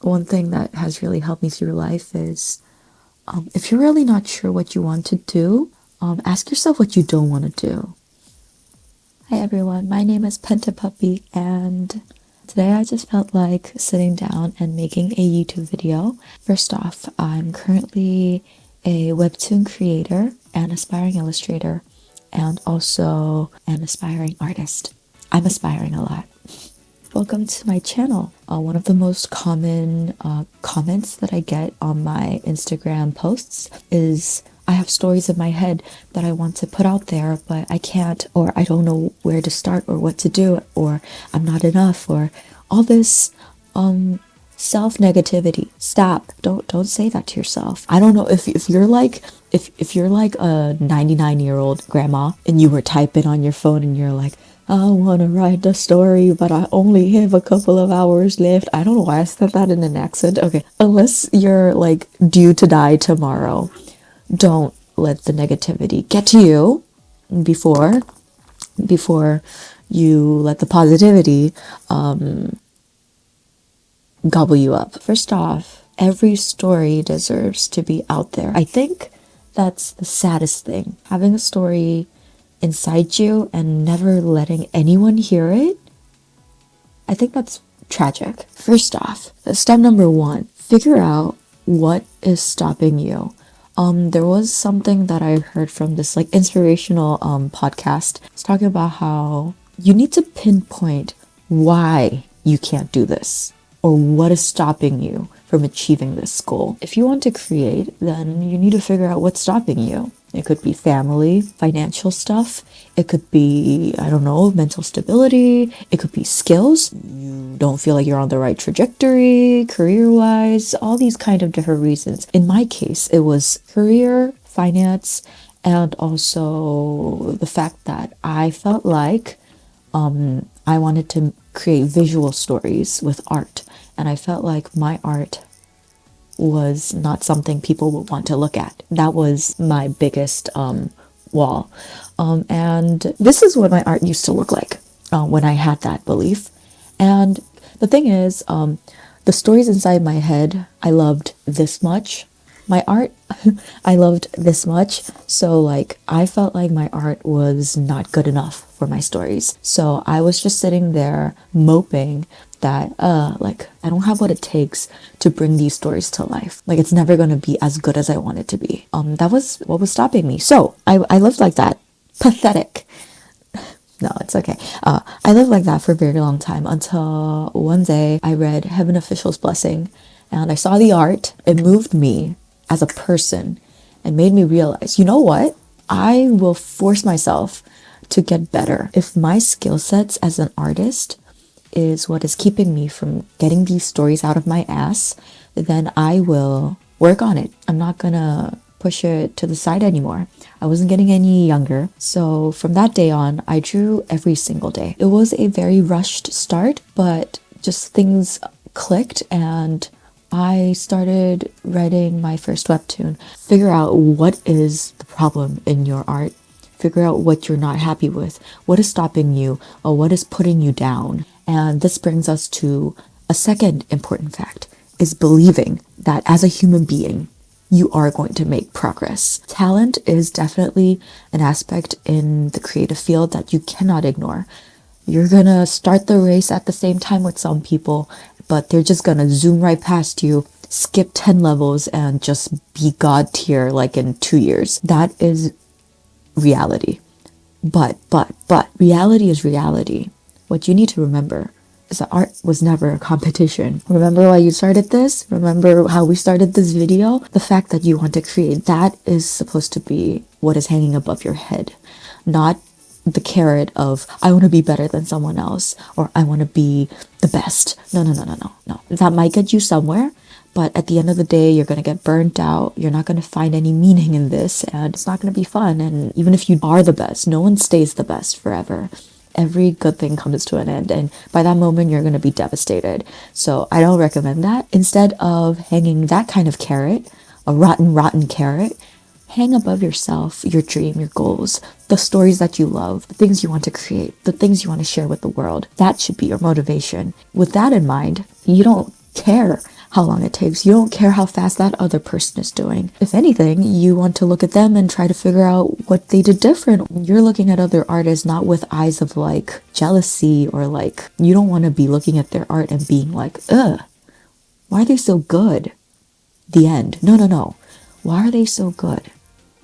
one thing that has really helped me through life is if you're really not sure what you want to do, ask yourself what you don't want to do. Hi everyone, my name is Penta Puppy, and today I just felt like sitting down and making a YouTube video. First off, I'm currently a Webtoon creator, an aspiring illustrator, and also an aspiring artist. I'm aspiring a lot. Welcome to my channel. One of the most common comments that I get on my Instagram posts is I have stories in my head that I want to put out there, but I can't, or I don't know where to start or what to do, or I'm not enough, or all this self-negativity. Stop. Don't say that to yourself. I don't know if you're like if you're like a 99-year-old grandma and you were typing on your phone and you're like, I want to write the story, but I only have a couple of hours left. I don't know why I said that in an accent. Okay, unless you're like due to die tomorrow, don't let the negativity get to you before you let the positivity gobble you up. First off, every story deserves to be out there. I think that's the saddest thing. Having a story inside you and never letting anyone hear it, I think that's tragic. First off, step number one, figure out what is stopping you. There was something that I heard from this like inspirational podcast. It's talking about how you need to pinpoint why you can't do this or what is stopping you from achieving this goal. If you want to create, then you need to figure out what's stopping you. It could be family, financial stuff. It could be, I don't know, mental stability. It could be skills. You don't feel like you're on the right trajectory, career-wise, all these kind of different reasons. In my case, it was career, finance, and also the fact that I felt like I wanted to create visual stories with art. And I felt like my art was not something people would want to look at. That was my biggest wall. And this is what my art used to look like when I had that belief. And the thing is, the stories inside my head, I loved this much. My art, I loved this much. So like, I felt like my art was not good enough for my stories. So I was just sitting there moping that like I don't have what it takes to bring these stories to life. Like it's never gonna be as good as I want it to be. That was what was stopping me. So I lived like that. Pathetic. No, it's okay. I lived like that for a very long time until one day I read Heaven Official's Blessing and I saw the art. It moved me as a person and made me realize, you know what? I will force myself to get better. If my skill sets as an artist is what is keeping me from getting these stories out of my ass, then I will work on it. I'm not gonna push it to the side anymore. I wasn't getting any younger. So from that day on, I drew every single day. It was a very rushed start, but just things clicked and I started writing my first webtoon. Figure out what is the problem in your art. Figure out what you're not happy with. What is stopping you or what is putting you down. And this brings us to a second important fact, is believing that as a human being, you are going to make progress. Talent is definitely an aspect in the creative field that you cannot ignore. You're gonna start the race at the same time with some people, but they're just gonna zoom right past you, skip 10 levels, and just be God tier like in 2 years. That is reality. But reality is reality. What you need to remember is that art was never a competition. Remember why you started this? Remember how we started this video? The fact that you want to create, that is supposed to be what is hanging above your head, not the carrot of I want to be better than someone else or I want to be the best. No. That might get you somewhere, but at the end of the day, you're going to get burnt out. You're not going to find any meaning in this and it's not going to be fun. And even if you are the best, no one stays the best forever. Every good thing comes to an end, and by that moment you're going to be devastated. So I don't recommend that. Instead of hanging that kind of carrot, a rotten carrot, hang above yourself, your dream, your goals, the stories that you love, the things you want to create, the things you want to share with the world. That should be your motivation. With that in mind, you don't care how long it takes. You don't care how fast that other person is doing. If anything, you want to look at them and try to figure out what they did different. You're looking at other artists not with eyes of like jealousy, or like, you don't want to be looking at their art and being like, ugh, why are they so good? The end. No, no, no. Why are they so good?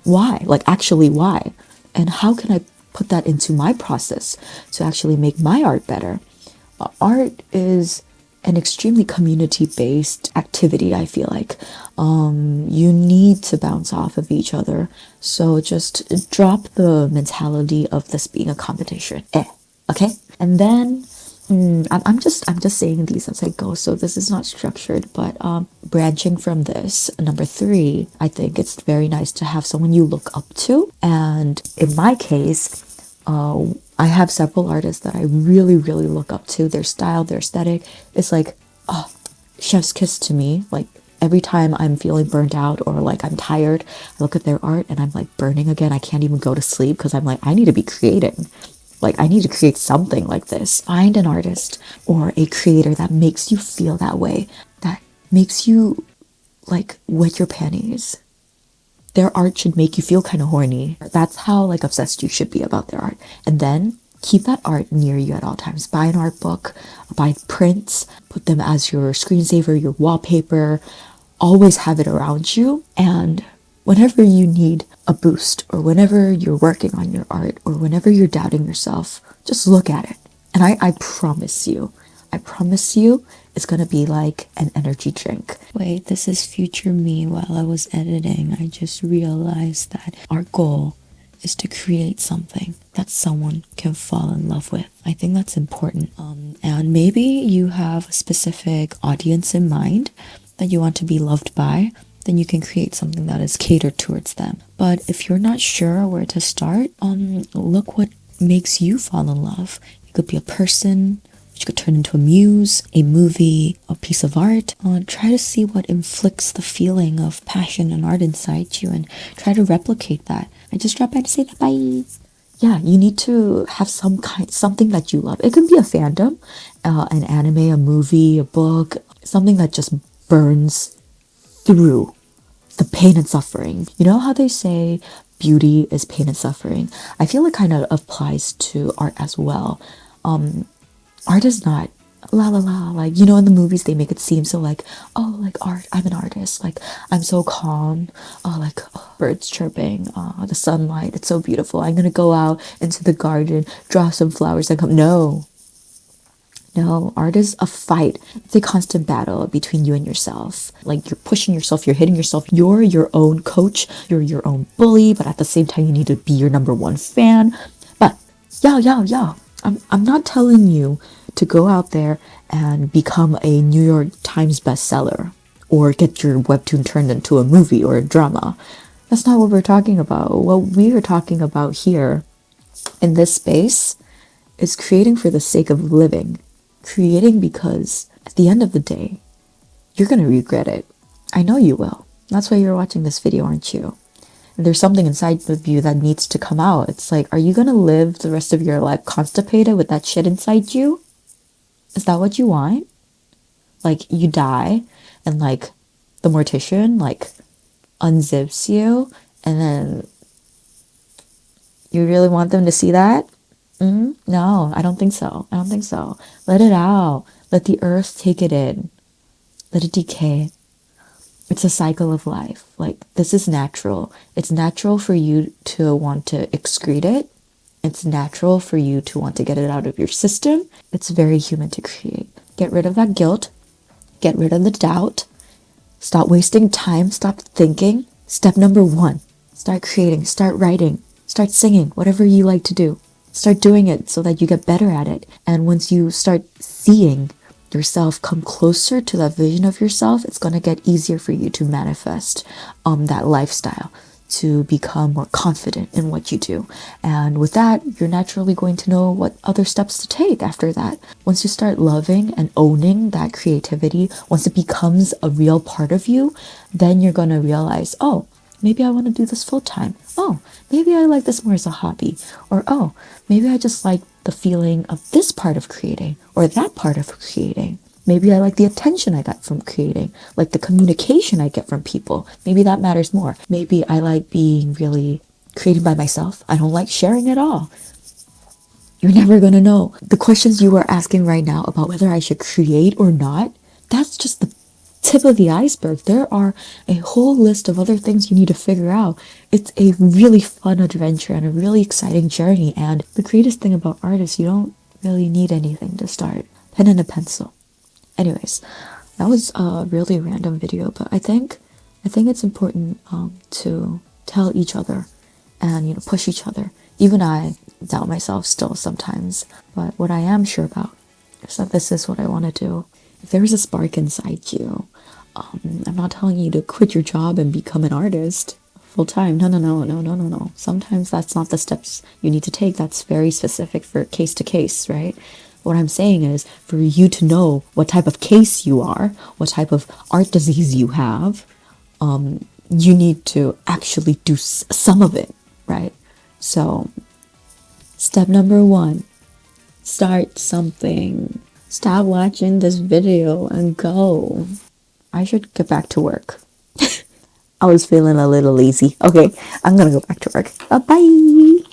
Why? Like, actually, why? And how can I put that into my process to actually make my art better? Art is an extremely community-based activity, I feel like. You need to bounce off of each other. So just drop the mentality of this being a competition. Okay? And then I'm just saying these as I go, so this is not structured, but branching from this, number 3, I think it's very nice to have someone you look up to. And in my case, I have several artists that I really, really look up to. Their style, their aesthetic, it's like, oh, chef's kiss to me. Like, every time I'm feeling burnt out or like I'm tired, I look at their art and I'm like burning again. I can't even go to sleep because I'm like, I need to be creating. Like, I need to create something like this. Find an artist or a creator that makes you feel that way, that makes you like wet your panties. Their art should make you feel kind of horny. That's how like obsessed you should be about their art. And then keep that art near you at all times. Buy an art book, buy prints, put them as your screensaver, your wallpaper. Always have it around you. And whenever you need a boost, or whenever you're working on your art, or whenever you're doubting yourself, just look at it. And I promise you, it's gonna be like an energy drink. Wait, this is future me. While I was editing, I just realized that our goal is to create something that someone can fall in love with. I think that's important. And maybe you have a specific audience in mind that you want to be loved by, then you can create something that is catered towards them. But if you're not sure where to start, look what makes you fall in love. It could be a person, which could turn into a muse, a movie, a piece of art. Try to see what inflicts the feeling of passion and art inside you, and try to replicate that. I just dropped by to say that. Bye. Yeah, you need to have something that you love. It could be a fandom, an anime, a movie, a book, something that just burns through the pain and suffering. You know how they say beauty is pain and suffering? I feel it kind of applies to art as well. Art is not la la la, like, you know, in the movies they make it seem so like, oh, like art, I'm an artist, like I'm so calm, like birds chirping, the sunlight, it's so beautiful, I'm gonna go out into the garden, draw some flowers and come. No, art is a fight. It's a constant battle between you and yourself. Like, you're pushing yourself, you're hitting yourself. You're your own coach, you're your own bully, but at the same time, you need to be your number one fan. But, I'm not telling you to go out there and become a New York Times bestseller or get your webtoon turned into a movie or a drama. That's not what we're talking about. What we are talking about here in this space is creating for the sake of living. Creating because at the end of the day, you're going to regret it. I know you will. That's why you're watching this video, aren't you? And there's something inside of you that needs to come out. It's like, are you going to live the rest of your life constipated with that shit inside you? Is that what you want? Like, you die and like the mortician like unzips you, and then you really want them to see that? No, I don't think so. Let it out. Let the earth take it in. Let it decay. It's a cycle of life. Like, this is natural. It's natural for you to want to excrete it. It's natural for you to want to get it out of your system. It's very human to create. Get rid of that guilt. Get rid of the doubt. Stop wasting time. Stop thinking. Step number 1. Start creating. Start writing. Start singing. Whatever you like to do. Start doing it so that you get better at it. And once you start seeing yourself come closer to that vision of yourself, it's going to get easier for you to manifest that lifestyle, to become more confident in what you do. And with that, you're naturally going to know what other steps to take after that. Once you start loving and owning that creativity, once it becomes a real part of you, then you're going to realize, oh, maybe I want to do this full time. Oh, maybe I like this more as a hobby. Or, oh, maybe I just like the feeling of this part of creating or that part of creating. Maybe I like the attention I get from creating, like the communication I get from people. Maybe that matters more. Maybe I like being really created by myself. I don't like sharing at all. You're never gonna know. The questions you are asking right now about whether I should create or not, that's just the tip of the iceberg. There are a whole list of other things you need to figure out. It's a really fun adventure and a really exciting journey. And the greatest thing about art is you don't really need anything to start. Pen and a pencil. Anyways, that was a really random video, but I think it's important to tell each other and push each other. Even I doubt myself still sometimes, but what I am sure about is that this is what I want to do. If there is a spark inside you, I'm not telling you to quit your job and become an artist full time. No, no, no, no, no, no, no. Sometimes that's not the steps you need to take. That's very specific for case to case, right? What I'm saying is for you to know what type of case you are, what type of art disease you have, you need to actually do some of it, right? So, step number 1, start something. Stop watching this video and go. I should get back to work. I was feeling a little lazy. Okay, I'm gonna go back to work. Bye-bye.